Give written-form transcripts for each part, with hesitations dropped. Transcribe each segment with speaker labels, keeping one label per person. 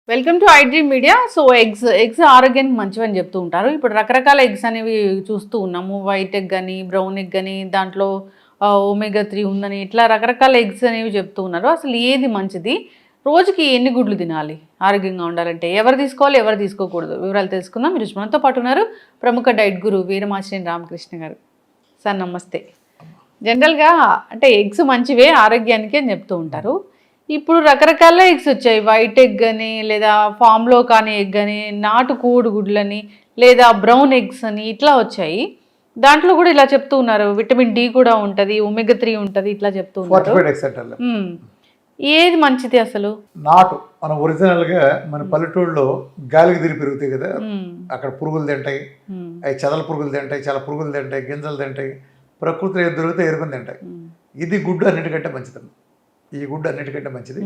Speaker 1: Welcome to iDream media. So eggs ఆరోగ్యానికి మంచివని చెప్తూ ఉంటారు. ఇప్పుడు రకరకాల ఎగ్స్ అనేవి చూస్తూ ఉన్నాము. వైట్ ఎగ్ అని, బ్రౌన్ ఎగ్ అని, దాంట్లో ఒమేగా 3 ఉందని, ఇట్లా రకరకాల ఎగ్స్ అనేవి చెప్తూ ఉన్నారు. అసలు ఏది మంచిది, రోజుకి ఎన్ని గుడ్లు తినాలి ఆరోగ్యంగా ఉండాలంటే, ఎవరు తీసుకోవాలి, ఎవరు తీసుకోకూడదు, వివరాలు తెలుసుకుందాం. మీరు మనతో పాటు ఉన్నారు ప్రముఖ డైట్ గురు వీరమాచినేని రామకృష్ణ గారు. సార్ నమస్తే. జనరల్గా అంటే ఎగ్స్ మంచివే ఆరోగ్యానికి అని చెప్తూ ఉంటారు. ఇప్పుడు రకరకాల ఎగ్స్ వచ్చాయి. వైట్ ఎగ్ అని, లేదా ఫామ్లో కానీ ఎగ్ అని, నాటు కోడిగుడ్లని, లేదా బ్రౌన్ ఎగ్స్ అని, ఇట్లా వచ్చాయి. దాంట్లో కూడా ఇలా చెప్తూ ఉన్నారు, విటమిన్ డి కూడా ఉంటుంది, ఒమేగా 3 ఉంటుంది, ఇట్లా చెప్తూ ఉన్నారు. ఏది మంచిది అసలు?
Speaker 2: నాటు మన ఒరిజినల్గా మన పల్లెటూళ్ళలో గాలికి తిరిగి పెరుగుతాయి కదా, అక్కడ పురుగులు తింటాయి, అవి చెదల పురుగులు తింటాయి, చాలా పురుగులు తింటాయి, గింజలు తింటాయి, ప్రకృతిలో ఏది దొరికితే ఎరుకుని తింటాయి. ఇది గుడ్డు అన్నిటికంటే మంచిది. ఈ గుడ్డు అన్నిటికంటే మంచిది.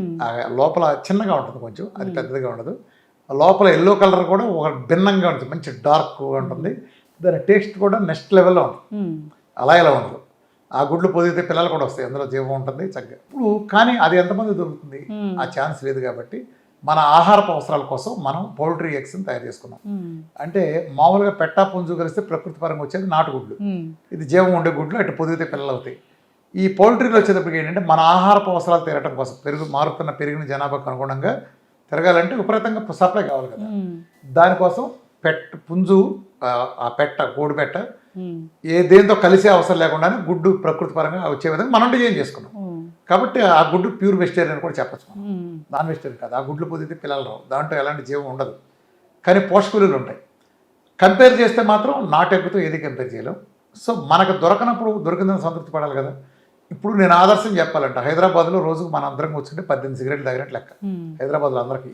Speaker 2: లోపల చిన్నగా ఉంటుంది, కొంచెం అది పెద్దదిగా ఉండదు. లోపల ఎల్లో కలర్ కూడా ఒక భిన్నంగా ఉంటుంది, మంచి డార్క్గా ఉంటుంది. దాని టేస్ట్ కూడా నెక్స్ట్ లెవెల్లో ఉంటుంది. అలా ఇలా ఉండదు. ఆ గుడ్లు పొదిగితే పిల్లలు కూడా వస్తాయి, అందులో జీవం ఉంటుంది చక్కగా. ఇప్పుడు కానీ అది ఎంతమంది దొరుకుతుంది, ఆ ఛాన్స్ లేదు. కాబట్టి మన ఆహారపు అవసరాల కోసం మనం పౌల్ట్రీ ఎగ్స్ని తయారు చేసుకున్నాం. అంటే మామూలుగా పెట్టా పుంజు కలిస్తే ప్రకృతి పరంగా వచ్చేది నాటుగుడ్లు. ఇది జీవం ఉండే గుడ్లు, అటు పొదిగితే పిల్లలు అవుతాయి. ఈ పౌల్ట్రీలో వచ్చేటప్పటికి ఏంటంటే మన ఆహారపు అవసరాలు తీరటం కోసం, పెరిగిన జనాభాకు అనుగుణంగా తిరగాలంటే విపరీతంగా సప్లై కావాలి కదా. దానికోసం పుంజు, ఆ కోడి పెట్ట దేంతో కలిసే అవసరం లేకుండానే గుడ్డు ప్రకృతి పరంగా వచ్చే విధంగా మనం డిజైన్ చేసుకున్నాం. కాబట్టి ఆ గుడ్డు ప్యూర్ వెజిటేరియన్ కూడా చెప్పచ్చు. నాన్ వెజిటేరియన్ కాదు. ఆ గుడ్లు పొదిగితే పిల్లలు రావు, దాంట్లో ఎలాంటి జీవం ఉండదు, కానీ పోషక విలువలు ఉంటాయి. కంపేర్ చేస్తే మాత్రం నాటు ఎగ్గుతో ఏది కంపేర్ చేయలేం. సో మనకు దొరకనప్పుడు దొరికిందని సంతృప్తి పడాలి కదా. ఇప్పుడు నేను ఆదర్శం చెప్పాలంట, హైదరాబాద్లో రోజుకు మన అందరం కూర్చుంటే 18 సిగరెట్లు తాగినట్టు లెక్క. హైదరాబాద్లో అందరికి,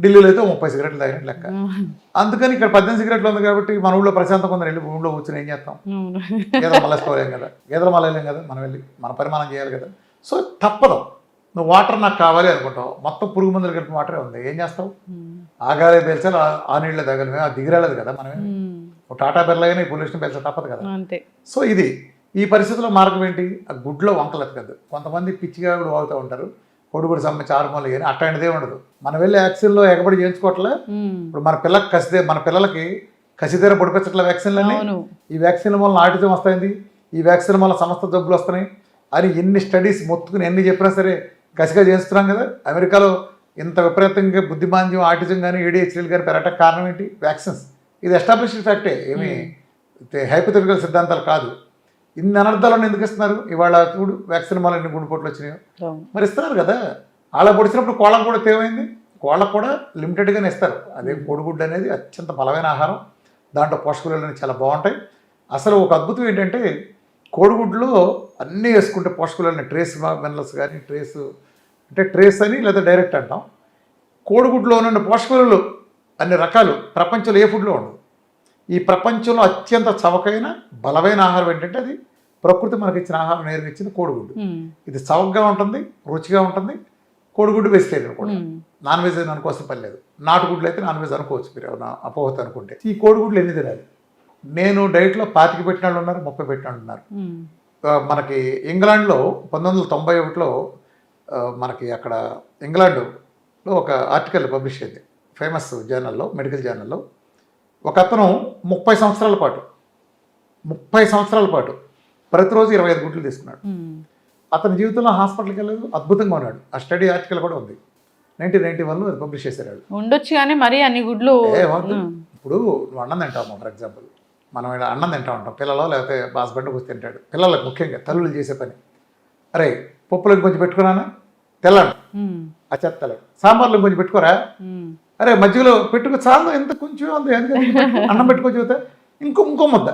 Speaker 2: ఢిల్లీలో అయితే 30 సిగరెట్లు తాగినట్టు లెక్క. అందుకని ఇక్కడ 18 సిగరెట్లు ఉంది కాబట్టి మన ఊళ్ళో ప్రశాంతంగా కొందరు వెళ్ళి ఊళ్ళో కూర్చొని ఏం చేస్తాం, గేదెలు మళ్ళేసుకోలేం కదా, గేదెలు మళ్ళలేం కదా, మనం వెళ్ళి మన పరిమాణం చేయాలి కదా. సో తప్పదు. నువ్వు వాటర్ నాకు కావాలి అనుకుంటావు, మొత్తం పురుగు మందులు కలిపి వాటరే ఉంది, ఏం చేస్తావు? ఆగాలే పేల్చాలి, ఆ నీళ్ళే తగలమే, అది దిగిరాలేదు కదా. మనమే టాటా బిర్లా అయినా ఈ పొల్యూషన్ పేల్చా తప్పదు కదా. సో ఇది ఈ పరిస్థితుల్లో మార్గం ఏంటి? ఆ గుడ్లో వంకలు ఎత్తకద్దు. కొంతమంది పిచ్చిగా కూడా వాగుతూ ఉంటారు, కొడుకుడు సంబంధించి ఆరుమూలకి అని, అట్లాంటిదే ఉండదు. మనం వెళ్ళి వ్యాక్సిన్లో ఎగబడి చేయించుకోవట్లే. ఇప్పుడు మన పిల్లలకి కసితీర పొడిపించట్లే వ్యాక్సిన్లన్నీ. ఈ వ్యాక్సిన్ల వల్ల ఆటిజం వస్తాయింది, ఈ వ్యాక్సిన్ వల్ల సమస్త జబ్బులు వస్తున్నాయి అని ఎన్ని స్టడీస్ మొత్తుకుని ఎన్ని చెప్పినా సరే కసిగా చేస్తున్నాం కదా. అమెరికాలో ఇంత విపరీతంగా బుద్ధిమాంద్యం, ఆటిజం కానీ, ADHD కానీ పెరగటానికి కారణం ఏంటి? వ్యాక్సిన్స్. ఇది ఎస్టాబ్లిష్డ్ ఫ్యాక్టే, ఏమి హైపోథెటికల్ సిద్ధాంతాలు కాదు. ఇన్ని అనర్థాలను ఎందుకు ఇస్తున్నారు? ఇవాళ చూడు వ్యాక్సిన్ వల్ల ఎన్ని గుండెపోట్లు వచ్చినాయో. మరి ఇస్తున్నారు కదా. వాళ్ళ పొడిచినప్పుడు కోళ్ళకు కూడా తేమైంది, కోళ్ళకు కూడా లిమిటెడ్గానే ఇస్తారు. అదే కోడిగుడ్డు అనేది అత్యంత బలమైన ఆహారం, దాంట్లో పోషక విలువలు చాలా బాగుంటాయి. అసలు ఒక అద్భుతం ఏంటంటే కోడిగుడ్లో అన్నీ వేసుకుంటే పోషక విలువలని, ట్రేస్ మినరల్స్ కానీ, ట్రేస్ అని లేదా డైరెక్ట్ అంటాం. కోడిగుడ్లో ఉన్న పోషక విలువలు అన్ని రకాలు ప్రపంచంలో ఏ ఫుడ్లో ఉండవు. ఈ ప్రపంచంలో అత్యంత చవకైన బలమైన ఆహారం ఏంటంటే అది ప్రకృతి మనకి ఇచ్చిన ఆహారం నేరుగా ఇచ్చింది కోడిగుడ్డు. ఇది చవకగా ఉంటుంది, రుచిగా ఉంటుంది. కోడిగుడ్డు వెజిటేరియన్ కూడా, నాన్ వెజ్ అనుకోవాల్సిన పని లేదు. నాటుగుడ్లు అయితే నాన్ వెజ్ అనుకోవచ్చు మీరు ఏమైనా అపోహత అనుకుంటే. ఈ కోడిగుడ్లు ఎన్ని తినాలి? నేను డైట్లో 25 పెట్టిన వాళ్ళు ఉన్నారు, 30 పెట్టిన వాళ్ళు ఉన్నారు. మనకి ఇంగ్లాండ్లో 1991లో మనకి అక్కడ ఇంగ్లాండ్లో ఒక ఆర్టికల్ పబ్లిష్ అయింది ఫేమస్ జర్నల్లో, మెడికల్ జర్నల్లో. ఒక అతను 30 సంవత్సరాల పాటు ప్రతిరోజు 25 గుడ్లు తీసుకున్నాడు. అతని జీవితంలో హాస్పిటల్కి వెళ్ళలేదు, అద్భుతంగా ఉన్నాడు. ఆ స్టడీ ఆర్టికల్ కూడా ఉంది, 1991లో అది పబ్లిష్ చేశారు.
Speaker 1: ఉండొచ్చు కానీ మరి అన్ని గుడ్లు
Speaker 2: ఇప్పుడు నువ్వు అన్నం తింటావు, ఫర్ ఎగ్జాంపుల్ మనం ఇలా అన్నం తింటా ఉంటాం, పిల్లలు లేకపోతే హస్బెండ్ కూర్చొని తింటాడు. పిల్లలకు ముఖ్యంగా తల్లులు చేసే పని, అరే పప్పులకు కొంచెం పెట్టుకున్నానా తెల్లండి, ఆ చెత్తలు సాంబార్లో కొంచెం పెట్టుకోరా, అరే మధ్యలో పెట్టుకో చాలు, ఎంత కొంచెం ఉంది, అన్నం పెట్టుకోవచ్చు అవుతా, ఇంకో ముద్ద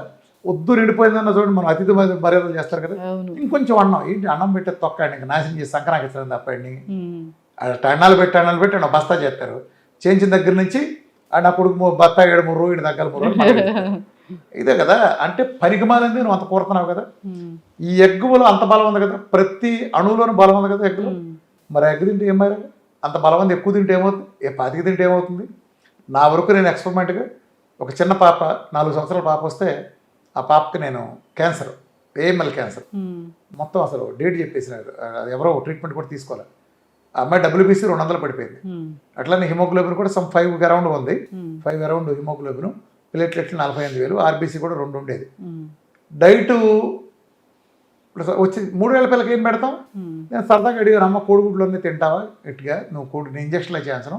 Speaker 2: వద్దు, నిండిపోయిందన్న చూడండి. మనం అతిథి మర్యాదలు చేస్తారు కదా, ఇంకొంచెం అన్నం ఏంటి, అన్నం పెట్టే తొక్కండి, ఇంకా నాశనం చేసి సంక్రాంతి ఇస్తారు తప్పండి. అన్నాలు పెట్టి బస్తా చేస్తారు. చేయించిన దగ్గర నుంచి నా కొడుకు బస్తా 7 రోజులు దగ్గర 3 రోజులు ఇదే కదా. అంటే పరిగమాలంది నువ్వు అంత కోరుతున్నావు కదా. ఈ ఎగ్గులో అంత బలం ఉంది కదా, ప్రతి అణువులోనూ బలం ఉంది కదా ఎగ్గులో. మరి ఎగ్ తింటే ఏం మరి అంత బలమంది ఎక్కువ తింటే ఏమవుతుంది, 25 తింటే ఏమవుతుంది? నా వరకు నేను ఎక్స్పెరిమెంట్గా ఒక చిన్న పాప 4 సంవత్సరాల పాప వస్తే ఆ పాపకి నేను క్యాన్సర్ ఏఎంఎల్ క్యాన్సర్ మొత్తం అసలు డేట్ చెప్పేసినారు. అది ఎవరో ట్రీట్మెంట్ కూడా తీసుకోవాలి. ఆ అమ్మాయి WBC 200 పడిపోయింది. అట్లానే హిమోగ్లోబిన్ కూడా సమ్ 5 అరౌండ్ ఉంది. 5 అరౌండ్ హిమోగ్లోబిన్, ప్లేట్లెట్లు 48,000, RBC కూడా 2 ఉండేది. డైట్ వచ్చి 3 ఏళ్ల పిల్లకి ఏం పెడతాం? నేను సరదాగా అడిగాను, అమ్మ కోడిగుడ్లు తింటావా గట్టిగా, నువ్వు కోడి ఇంజక్షన్లు చేయాల్సిన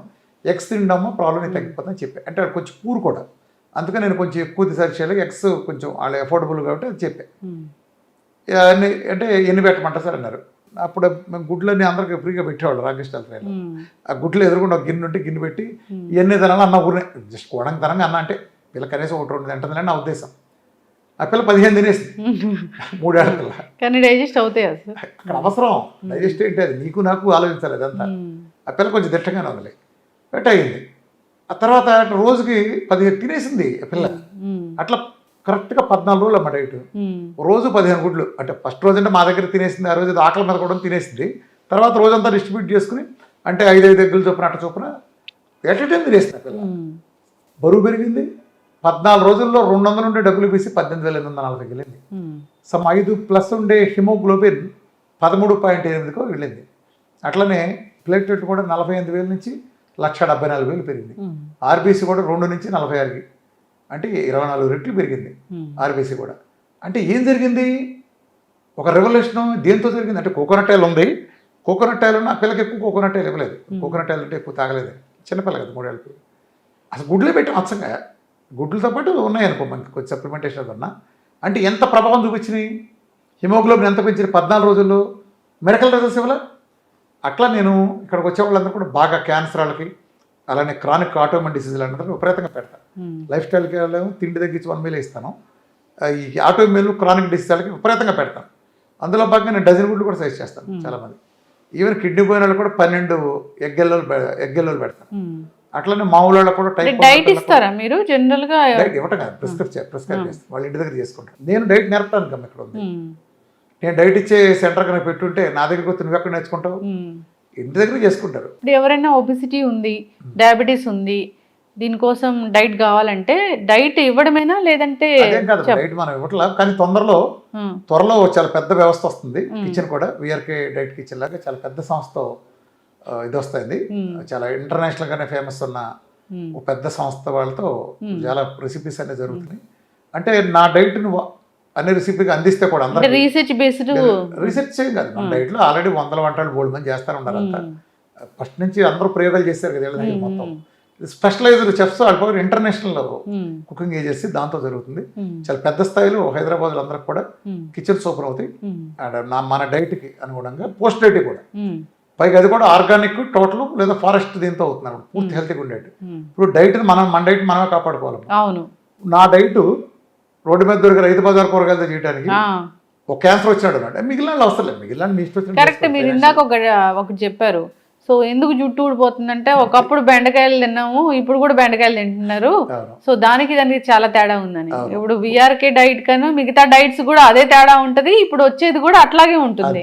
Speaker 2: ఎగ్స్ తిండమ్మా ప్రాబ్లం తగ్గిపోతుందని చెప్పి. అంటే అది కొంచెం పూర్ కూడా, అందుకని నేను కొంచెం ఎక్కువ రీసెర్చ్ చేయాలి. ఎగ్స్ కొంచెం వాళ్ళు అఫోర్డబుల్ కాబట్టి అది చెప్పా. అంటే ఎన్ని పెట్టమంటారు సార్ అన్నారు. అప్పుడు మేము గుడ్లన్నీ అందరికి ఫ్రీగా పెట్టేవాళ్ళు రామకృష్ణ ట్రైన్లో. ఆ గుడ్లు ఎదురుకుండా ఒక గిన్నె ఉంటే గిన్నె పెట్టి ఇవన్నీ తినాలి అన్న ఊరినే జస్ట్ కోడంగా తనంగా అన్న అంటే పిల్ల కనీసం 1-2 తింటుందని నా ఉద్దేశం. ఆ పిల్ల 15 తినేసింది 3 ఏళ్ల పిల్ల.
Speaker 1: కానీ డైజెస్ట్ అవుతాయి
Speaker 2: అక్కడ అవసరం డైజెస్ట్ ఏంటి, అది నీకు నాకు ఆలోచించాలి అదంతా. ఆ పిల్ల కొంచెం దిట్టంగానే ఉంది, బట్ అయింది. ఆ తర్వాత రోజుకి 15 తినేసింది ఆ పిల్ల. అట్లా కరెక్ట్గా 14 రోజులు అమ్మ డైట్. రోజు 15 గుడ్లు. అంటే ఫస్ట్ రోజు అంటే మా దగ్గర తినేసింది, ఆ రోజు ఆకలి మీద కూడా తినేసింది. తర్వాత రోజంతా డిస్ట్రిబ్యూట్ చేసుకుని అంటే 5 ఎగ్గులు చొప్పున అట్ట చొప్పున ఎట్ టైం తినేసింది పిల్ల. బరువు పెరిగింది. 14 రోజుల్లో 200 ఉండే WBC 18,840 వెళ్ళింది. సమ్ 5+ ఉండే హిమోగ్లోబిన్ 13.8కు వెళ్ళింది. అట్లనే ప్లేట్లెట్ కూడా 48,000 నుంచి 1,74,000 పెరిగింది. RBC కూడా 2 నుంచి 46కి, అంటే 24 రెట్లు పెరిగింది RBC కూడా. అంటే ఏం జరిగింది? ఒక రెవల్యూషన్ దేంతో జరిగింది అంటే కోకోనట్ ఆయిల్ ఉంది. కోకోనట్ ఆయిల్ ఉన్న పిల్లకి ఎక్కువ కోకోనట్ ఆయిల్ ఇవ్వలేదు. కోకోనట్ ఆయిల్ అంటే ఎక్కువ తాగలేదు, చిన్నపిల్ల కదా 3 ఏళ్ళకి. అసలు గుడ్లే పెట్టాం అచ్చంగా. గుడ్లతో పాటు ఉన్నాయనుకో మనకి కొంచెం సప్లిమెంటేషన్ ఉన్నా. అంటే ఎంత ప్రభావం చూపించినాయి? హిమోగ్లోబిన్ ఎంత పెంచింది 14 రోజుల్లో? మెడికల్ రిజల్ట్స్ ఇవ్వలే. అట్లా నేను ఇక్కడికి వచ్చే వాళ్ళందరూ కూడా బాగా క్యాన్సర్ వాళ్ళకి, అలానే క్రానిక్ ఆటోఇమ్యూన్ డిసీజులు అందరూ విపరీతంగా పెడతాను. లైఫ్ స్టైల్కి వెళ్ళాము, తిండి తగ్గించి 1 మీల్ ఇస్తాను. ఈ ఆటోఇమ్యూన్ క్రానిక్ డిసీజ్ వాళ్ళకి విపరీతంగా పెడతాను. అందులో భాగంగా నేను డజన్ గుడ్లు కూడా సజెస్ట్ చేస్తాను చాలామంది. ఈవెన్ కిడ్నీ పోయిన వాళ్ళు కూడా 12 ఎగ్గెల్లోలు పెడతాను. అట్లనే మామూలు వాళ్ళకి కూడా
Speaker 1: డైట్ ఇస్తారా మీరు? జనరల్ గా
Speaker 2: డైట్ ఇవ్వటం కాదు, ప్రిస్క్రైబ్ చేస్తాను. వాళ్ళ ఇంటి దగ్గర చేసుకుంటాను. నేను డైట్ నేర్పడానికి ఇక్కడ ఉంది. నేను డైట్ ఇచ్చే సెంటర్ కనుక పెట్టుంటే నా దగ్గరికి వస్తే నువ్వు ఎక్కడ నేర్చుకుంటావు? ఇంటి దగ్గర చేసుకుంటారు.
Speaker 1: ఇప్పుడు ఎవరైనా ఒబిసిటీ ఉంది, డయాబెటీస్ ఉంది, దీనికోసం డైట్ కావాలంటే డైట్ ఇవ్వడమేనా లేదంటే?
Speaker 2: అదేం కాదు, డైట్ మనం ఇవ్వట్లా. కానీ త్వరలో చాలా పెద్ద వ్యవస్థ వస్తుంది. కిచెన్ కూడా విఆర్కే డైట్ కిచెన్ లాగా చాలా పెద్ద సంస్థ ఇది వస్తుంది. చాలా ఇంటర్నేషనల్ గానే ఫేమస్ ఉన్న పెద్ద సంస్థ వాళ్ళతో చాలా రెసిపీస్ అనేవి జరుగుతున్నాయి. అంటే నా డైట్ అనే రెసిపీకి అందిస్తే కూడా అందరూ రీసెర్చ్ చేయం కాదు. మన డైట్లో ఆల్రెడీ 100 వంటలు బోల్డ్ మంది చేస్తారు ఉన్నారు. అంతా ఫస్ట్ నుంచి అందరూ ప్రయోగాలు చేస్తారు కదా వీళ్ళ దగ్గర. మొత్తం స్పెషలైజ్డ్ చెఫ్స్ వాళ్ళ ఇంటర్నేషనల్ కుకింగ్ ఏజెన్సీ దాంతో జరుగుతుంది. చాలా పెద్ద స్థాయిలో హైదరాబాద్లో అందరికి కూడా కిచెన్ సూపర్ అవుతాయి. అండ్ మన డైట్కి అనుగుణంగా పోస్ట్ డైట్ కూడా పైగా అది కూడా ఆర్గానిక్ టోటల్ లేదా ఫారెస్ట్ దీంతో అవుతున్నారు. పూర్తి హెల్తీగా ఉండేది. ఇప్పుడు డైట్ మన డైట్ మనమే కాపాడుకోవాలి.
Speaker 1: అవును,
Speaker 2: నా డైట్ రోడ్డు మీద దొరికే రైతు బజార్ కూరగాయలతో చేయడానికి ఒక క్యాన్సర్ వచ్చినాడు అనమాట. మిగిలిన అవసరం లేదు, మిగిలిన మీ ఇష్టం.
Speaker 1: కరెక్ట్. మీరు ఇందాక ఒకటి చెప్పారు. సో ఎందుకు జుట్టు ఊడిపోతుందంటే ఒకప్పుడు బెండకాయలు తిన్నాము, ఇప్పుడు కూడా బెండకాయలు తింటున్నారు. సో దానికి చాలా తేడా ఉందని. ఇప్పుడు విఆర్కే డైట్ కన్నా మిగతా డైట్స్ కూడా అదే తేడా ఉంటది. ఇప్పుడు వచ్చేది కూడా అట్లాగే ఉంటుంది.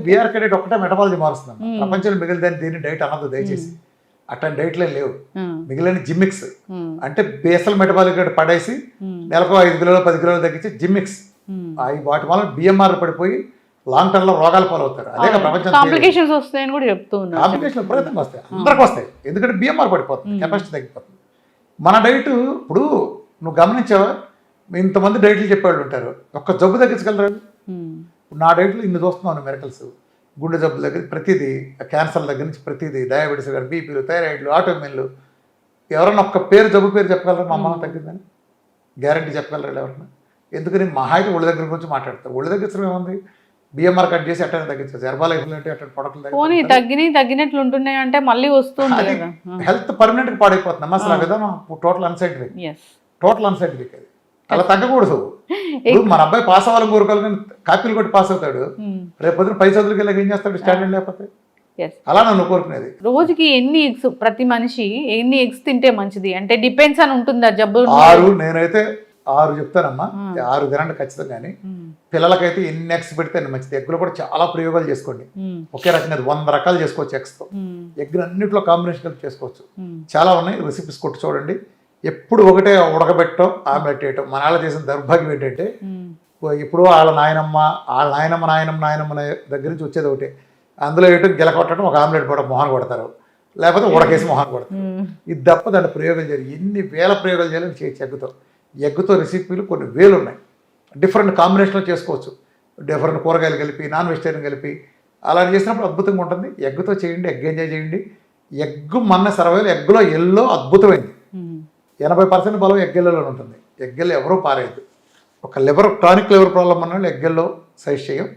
Speaker 2: విఆర్కే డైట్ ఒకటే మెటబాలజీ మారుస్తుంది. ప్రపంచంలో మిగిలిన దీన్ని డైట్ అనదు దయచేసి. అట్లాంటి డైట్లే లేవు. మిగిలిన జిమ్మిక్స్ అంటే బేసల్ మెటబాలిక్ రేట్ పడేసి నెలకు 5 కిలోలు 10 కిలోలు తగ్గించి జిమ్మిక్స్ వాటి వల్ల బిఎంఆర్ పడిపోయి లాంగ్ టర్మ్ లో రోగాలు పాలవుతారు. అదే ప్రపంచం
Speaker 1: కాంప్లికేషన్స్ వస్తాయని కూడా చెప్తూ ఉన్నారు.
Speaker 2: కాంప్లికేషన్ విపరీతంగా వస్తాయి, అందరికి వస్తాయి. ఎందుకంటే బిఎంఆర్ పడిపోతుంది, కెపాసిటీ తగ్గిపోతుంది. మన డైట్ ఇప్పుడు నువ్వు గమనించావా? ఇంతమంది డైట్లు చెప్పేవాళ్ళు ఉంటారు, ఒక్క జబ్బు తగ్గించగలరా? నా డైట్లో ఇన్ని చూస్తున్నాను మెరకల్స్. గుండె జబ్బుల దగ్గర ప్రతిదీ, క్యాన్సర్ దగ్గర నుంచి ప్రతిదీ, డయాబెటీస్ దగ్గర, బీపీలు, థైరాయిడ్లు, ఆటోమిన్లు. ఎవరన్నా ఒక్క జబ్బు పేరు చెప్పగలరా? మా అమ్మ తగ్గిందని గ్యారంటీ చెప్పగలరా ఎవరన్నా? ఎందుకని మహా అయితే ఒళ్ళు దగ్గర గురించి మాట్లాడతారు. ఒళ్ళు తగ్గించడం ఏముంది? బిఎంఆర్ కట్ చేసి అట్లా తగ్గించవచ్చు. హెర్బాలైఫ్ అట్లాంటి ప్రొడక్ట్లు
Speaker 1: తగ్గినట్లు ఉంటున్నాయి అంటే మళ్ళీ వస్తుంది.
Speaker 2: హెల్త్ పర్మనెంట్ గా పాడైపోతుంది అమ్మ. అసలు ఆ విధానం టోటల్ అన్సైంటిఫిక్. అది అలా తగ్గకూడదు. ఇప్పుడు మన అబ్బాయి పాస్ అవ్వాలని కోరుకోవాలి, కానీ కాపీలు కొట్టి పాస్ అవుతాడు. రేపు పొద్దున 10 చదువులకి వెళ్ళి ఏం చేస్తాడు? స్టాండర్డ్ లేకపోతే. అలా నన్ను కోరుకునేది.
Speaker 1: రోజుకి ఎన్ని ఎగ్స్, ప్రతి మనిషి ఎన్ని ఎగ్స్ తింటే మంచిది అంటే డిపెండ్స్ అని ఉంటుందా జబ్బు?
Speaker 2: 6. నేనైతే 6 చెప్తానమ్మా. 6 తినండి ఖచ్చితంగా. కానీ పిల్లలకైతే ఎన్ని ఎగ్స్ పెడితే అన్ని మంచిది. ఎగ్గులో కూడా చాలా ప్రయోగాలు చేసుకోండి. ఒకే రకంగా 100 రకాలు చేసుకోవచ్చు ఎగ్స్తో. ఎగ్ అన్నింటిలో కాంబినేషన్ కలిపి చేసుకోవచ్చు. చాలా ఉన్నాయి, రెసిపీస్ కొట్టి చూడండి. ఎప్పుడు ఒకటే ఉడకబెట్టడం, ఆమ్లెట్ వేయటం. మన వాళ్ళ చేసిన దౌర్భాగ్యం ఏంటంటే ఇప్పుడు వాళ్ళ నాయనమ్మ నాయనమ్మ దగ్గర నుంచి వచ్చేది ఒకటి, అందులో ఏంటో గెలకొట్టడం, ఒక ఆమ్లెట్ కూడా మొహన్ కొడతారు, లేకపోతే ఉడకేసి మొహన్ కొడతారు. ఇది తప్ప దాంట్లో ప్రయోగాలు జరిగి ఎన్ని వేల ప్రయోగాలు చేయాలని చేయొచ్చు. ఎగ్గుతో రెసిపీలు కొన్ని వేలు ఉన్నాయి, డిఫరెంట్ కాంబినేషన్లో చేసుకోవచ్చు. డిఫరెంట్ కూరగాయలు కలిపి, నాన్ వెజిటేరియన్ కలిపి అలా చేసినప్పుడు అద్భుతంగా ఉంటుంది. ఎగ్గుతో చేయండి, ఎగ్ ఎంజాయ్ చేయండి. ఎగ్ మన సర్వైవల్ ఎగ్గులో ఎల్లో అద్భుతమైంది. 80% బలం ఎగ్గెల్లోనే ఉంటుంది. ఎగ్గెల్లో ఎవరూ పారేయద్దు. ఒక క్రానిక్ లివర్ ప్రాబ్లం ఉన్న వాళ్ళు ఎగ్గెల్లో సైజ్ చేయం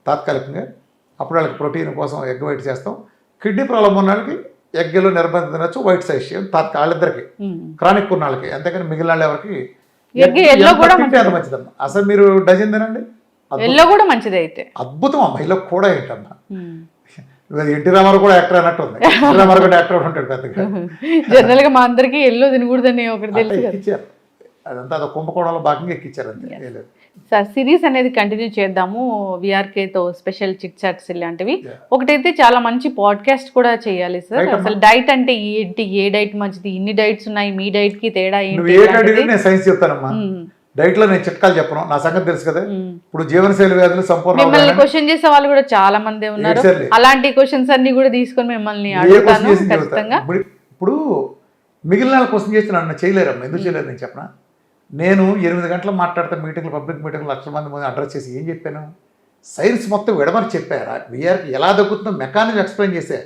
Speaker 2: తాత్కాలికంగా, అప్పుడు వాళ్ళకి ప్రోటీన్ కోసం ఎగ్ వైట్ చేస్తాం. కిడ్నీ ప్రాబ్లం ఉన్న వాళ్ళకి ఎగ్గెల్లో నిర్బంధం తినచ్చు, వైట్ సైజ్ చేయం వాళ్ళిద్దరికి, క్రానిక్ ఉన్న వాళ్ళకి. అంతేకాని మిగిలిన వాళ్ళు ఎవరికి అంత మంచిదమ్మా. అసలు మీరు డజన్ తినండి,
Speaker 1: ఎల్లో కూడా మంచిది. అయితే
Speaker 2: అద్భుతం అమ్మా, ఎల్లో కూడా ఏంటమ్మా. ఎన్టీ రామారావు కూడా యాక్టర్ అన్నట్టు ఉంది. ఎన్టీ రామారావు కూడా యాక్టర్ ఉంటాడు పెద్దగా.
Speaker 1: జనరల్ గా మా అందరికి ఎల్లో తినకూడదని ఒకటి తెలుసు.
Speaker 2: ఎక్కిచ్చారు, అదంతా అదో కుంభకోణంలో భాగంగా ఎక్కిచ్చారు అంతే.
Speaker 1: సార్ సిరీస్ అనేది కంటిన్యూ చేద్దాము, విఆర్కేతో స్పెషల్ చిట్ చాట్స్ ఇలాంటివి. ఒకటైతే చాలా మంచి పాడ్కాస్ట్ కూడా చేయాలి సార్. అసలు డైట్ అంటే ఏంటి, ఏ డైట్ మంచిది, ఇన్ని డైట్స్ ఉన్నాయి, మీ డైట్ కి తేడా ఏంటి?
Speaker 2: నేను సైన్స్ చెప్తానమ్మా, డైట్ లో నేను చిట్కాలు చెప్పను, నా సంగతి తెలుసు కదా. ఇప్పుడు జీవనశైలి వ్యాధులు సంపూర్ణ
Speaker 1: మిమ్మల్ని క్వశ్చన్ చేసే వాళ్ళు కూడా చాలా మంది ఉన్నారు. అలాంటి క్వశ్చన్స్ అన్ని కూడా తీసుకొని మిమ్మల్ని అడుగుతాను ఖచ్చితంగా.
Speaker 2: ఇప్పుడు మిగిలిన క్వశ్చన్ చేస్తే నన్ను చేయలేరమ్మా. ఎందుకు చేయలేరు నేను చెప్పనా? నేను 8 గంటలు మాట్లాడితే మీటింగ్లు, పబ్లిక్ మీటింగ్లు, లక్షల మంది అడ్రస్ చేసి ఏం చెప్పాను? సైన్స్ మొత్తం విడమని చెప్పారా? విఆర్కి ఎలా తగ్గుతుందో మెకానిజం ఎక్స్ప్లెయిన్ చేశా.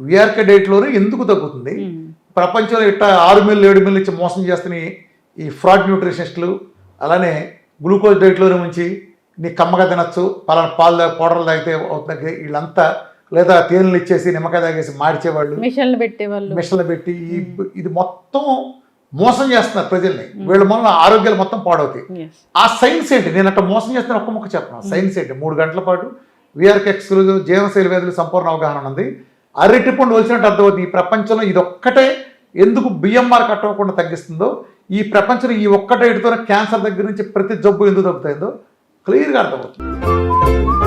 Speaker 2: విఆర్కే డైట్లోనే ఎందుకు తగ్గుతుంది, ప్రపంచంలో ఇట్లా 6 మీల్ 7 మీల్ ఇచ్చి మోసం చేస్తున్న ఈ ఫ్రాడ్ న్యూట్రిషనిస్టులు, అలానే గ్లూకోజ్ డైట్లోనే ఉంచి నీ కమ్మగా తినచ్చు, పలానా పాలు పౌడర్లు తాగితే అవుతుంది వీళ్ళంతా, లేదా తేనెలు ఇచ్చేసి నిమ్మకాయ తాగేసి మాడిచేవాళ్ళు, మిషన్లు పెట్టి ఇది మొత్తం మోసం చేస్తున్నారు ప్రజల్ని. వీళ్ళ వల్ల ఆరోగ్యాలు మొత్తం పాడవుతాయి. ఆ సైన్స్ ఏంటి? నేను అట్లా మోసం చేస్తున్న ఒక్క మొక్క చెప్పను. సైన్స్ ఏంటి? 3 గంటల పాటు విఆర్కే ఎక్స్క్లూజివ్ జీవనశైలి వ్యాధులు సంపూర్ణ అవగాహన ఉంది. అరటిపండు వచ్చినట్టు అర్థమవుతుంది. ఈ ప్రపంచంలో ఇది ఒక్కటే ఎందుకు బిఎంఆర్ కట్టకుండా తగ్గిస్తుందో, ఈ ప్రపంచంలో ఈ ఒక్క డైట్తోనే క్యాన్సర్ దగ్గర నుంచి ప్రతి జబ్బు ఎందుకు తగ్గుతాయిందో క్లియర్గా అర్థమవుతుంది.